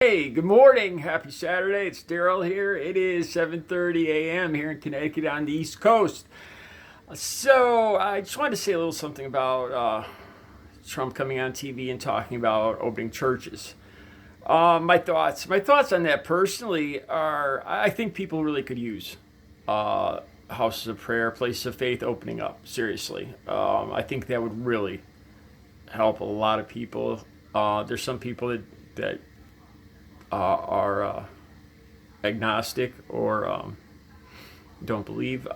Hey, good morning. Happy Saturday. It's Daryl here. It is 7:30 a.m. here in Connecticut on the East Coast. So I just wanted to say a little something about Trump coming on TV and talking about opening churches. My thoughts on that personally are: I think people really could use houses of prayer, places of faith opening up. Seriously, I think that would really help a lot of people. There's some people that are agnostic or don't believe.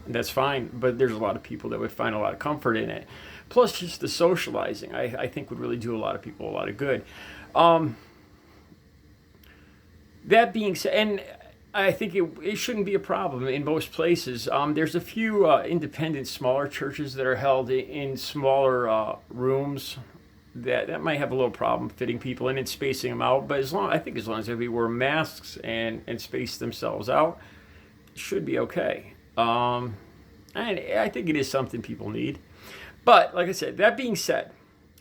That's fine, but there's a lot of people that would find a lot of comfort in it. Plus, just the socializing, I think would really do a lot of people a lot of good. Um, that being said, and I think it shouldn't be a problem in most places. There's a few independent, smaller churches that are held in smaller rooms that might have a little problem fitting people in and spacing them out. But as long as everybody wear masks and space themselves out, it should be okay. And I think it is something people need. But like I said, that being said,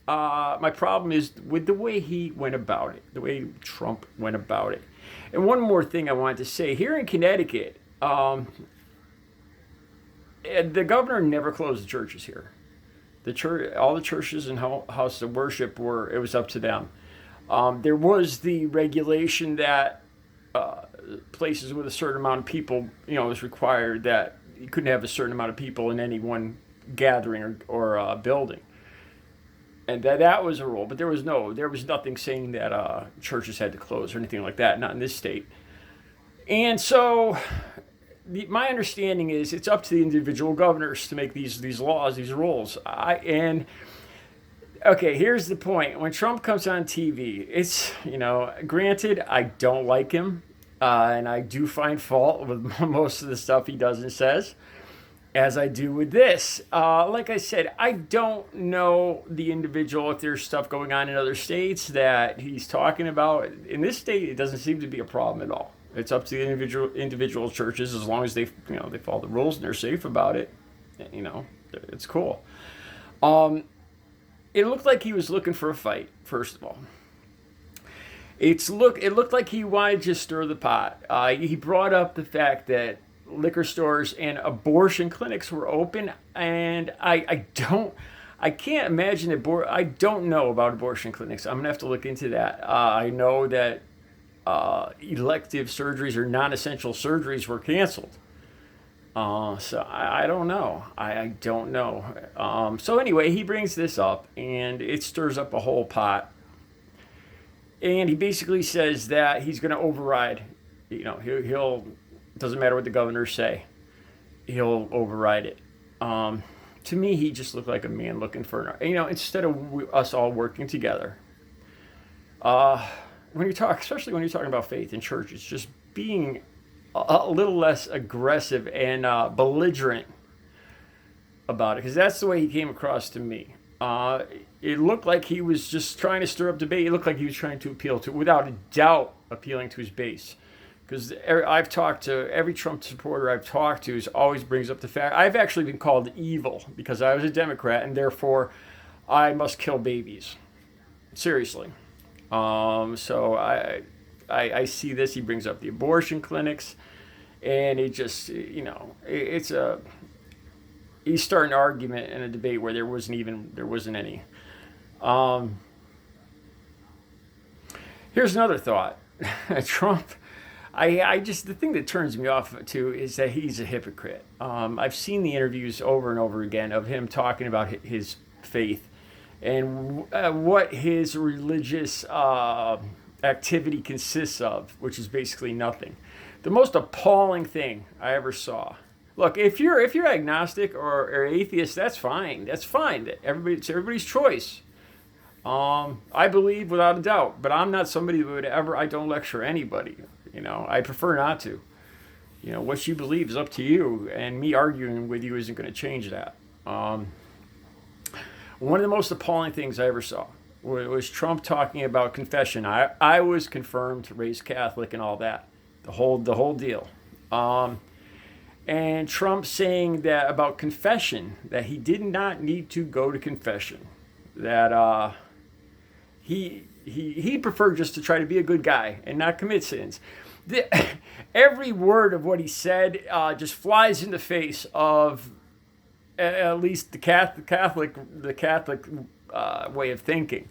my problem is with the way he went about it, the way Trump went about it. And one more thing I wanted to say here in Connecticut, the governor never closed the churches here. The church, all the churches and houses of worship it was up to them. There was the regulation that places with a certain amount of people, was required that you couldn't have a certain amount of people in any one gathering or building, and that was a rule. But there was nothing saying that churches had to close or anything like that. Not in this state. And so my understanding is it's up to the individual governors to make these laws, these rules. Okay, here's the point. When Trump comes on TV, it's, granted, I don't like him, and I do find fault with most of the stuff he does and says, as I do with this. Like I said, I don't know the individual, if there's stuff going on in other states that he's talking about. In this state, it doesn't seem to be a problem at all. It's up to the individual churches, as long as they follow the rules and they're safe about it. It's cool. It looked like he was looking for a fight. First of all, it looked like he wanted to stir the pot. He brought up the fact that liquor stores and abortion clinics were open, and I can't imagine I don't know about abortion clinics. I'm gonna have to look into that. I know that elective surgeries or non-essential surgeries were canceled. So I don't know. I don't know. So anyway, he brings this up, and it stirs up a whole pot. And he basically says that he's going to override. He'll doesn't matter what the governors say, he'll override it. To me, he just looked like a man looking for instead of us all working together. Especially when you're talking about faith in churches, just being a little less aggressive and belligerent about it, because that's the way he came across to me. It looked like he was just trying to stir up debate. It looked like he was trying to without a doubt, appealing to his base. Because I've talked to every Trump supporter I've talked to, always brings up the fact I've actually been called evil because I was a Democrat and therefore I must kill babies. Seriously. So I see this. He brings up the abortion clinics, and it just he's starting an argument and a debate where there wasn't any. Here's another thought. Trump. The thing that turns me off too is that he's a hypocrite. I've seen the interviews over and over again of him talking about his faith and what his religious activity consists of, which is basically nothing. The most appalling thing I ever saw. Look, if you're agnostic or atheist, that's fine. That's fine. It's everybody's choice. I believe without a doubt, but I'm not somebody who I don't lecture anybody. I prefer not to. What you believe is up to you, and me arguing with you isn't going to change that. One of the most appalling things I ever saw was Trump talking about confession. I was confirmed, raised Catholic, and all that, the whole deal. And Trump saying that about confession, that he did not need to go to confession, that he he preferred just to try to be a good guy and not commit sins. Every word of what he said just flies in the face of at least the Catholic way of thinking.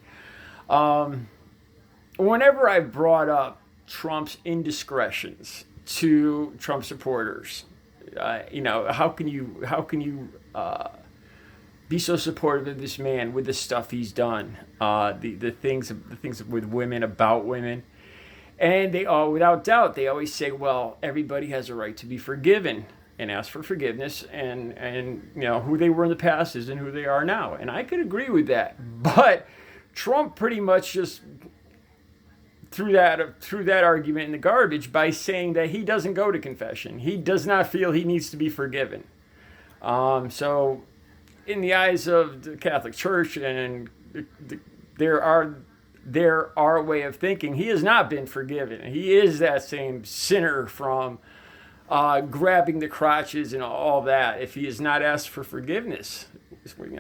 Whenever I brought up Trump's indiscretions to Trump supporters, how can you be so supportive of this man with the stuff he's done, the things with women, about women, and they all, without doubt, they always say, well, everybody has a right to be forgiven and ask for forgiveness, and who they were in the past isn't who they are now, and I could agree with that, but Trump pretty much just threw that argument in the garbage by saying that he doesn't go to confession. He does not feel he needs to be forgiven. So, in the eyes of the Catholic Church and our way of thinking, he has not been forgiven. He is that same sinner from grabbing the crotches and all that. If he has not asked for forgiveness,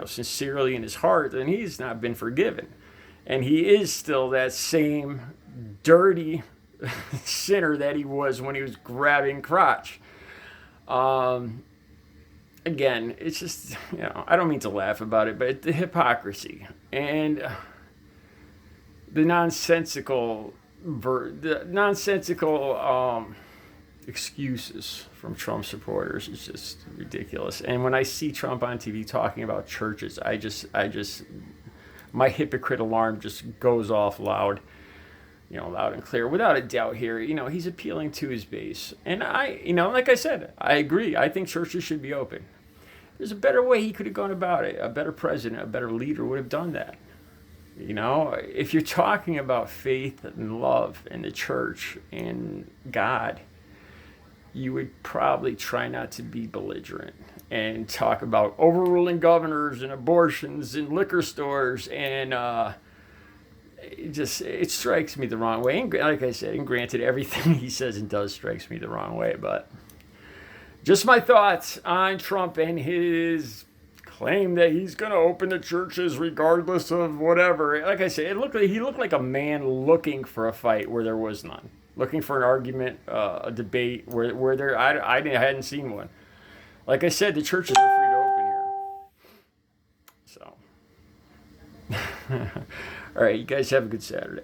sincerely in his heart, then he's not been forgiven. And he is still that same dirty sinner that he was when he was grabbing crotch. Again, it's just, I don't mean to laugh about it, but the hypocrisy and the nonsensical excuses from Trump supporters is just ridiculous. And when I see Trump on TV talking about churches, I just my hypocrite alarm just goes off loud. Loud and clear, without a doubt here. He's appealing to his base. And like I said, I agree. I think churches should be open. There's a better way he could have gone about it. A better president, a better leader would have done that. If you're talking about faith and love and the church and God, you would probably try not to be belligerent and talk about overruling governors and abortions and liquor stores and it strikes me the wrong way. And like I said, and granted, everything he says and does strikes me the wrong way, but just my thoughts on Trump and his claim that he's going to open the churches regardless of whatever. Like I said, he looked like a man looking for a fight where there was none, looking for an argument, a debate where I hadn't seen one. Like I said, the churches are free to open here. So, all right, you guys have a good Saturday.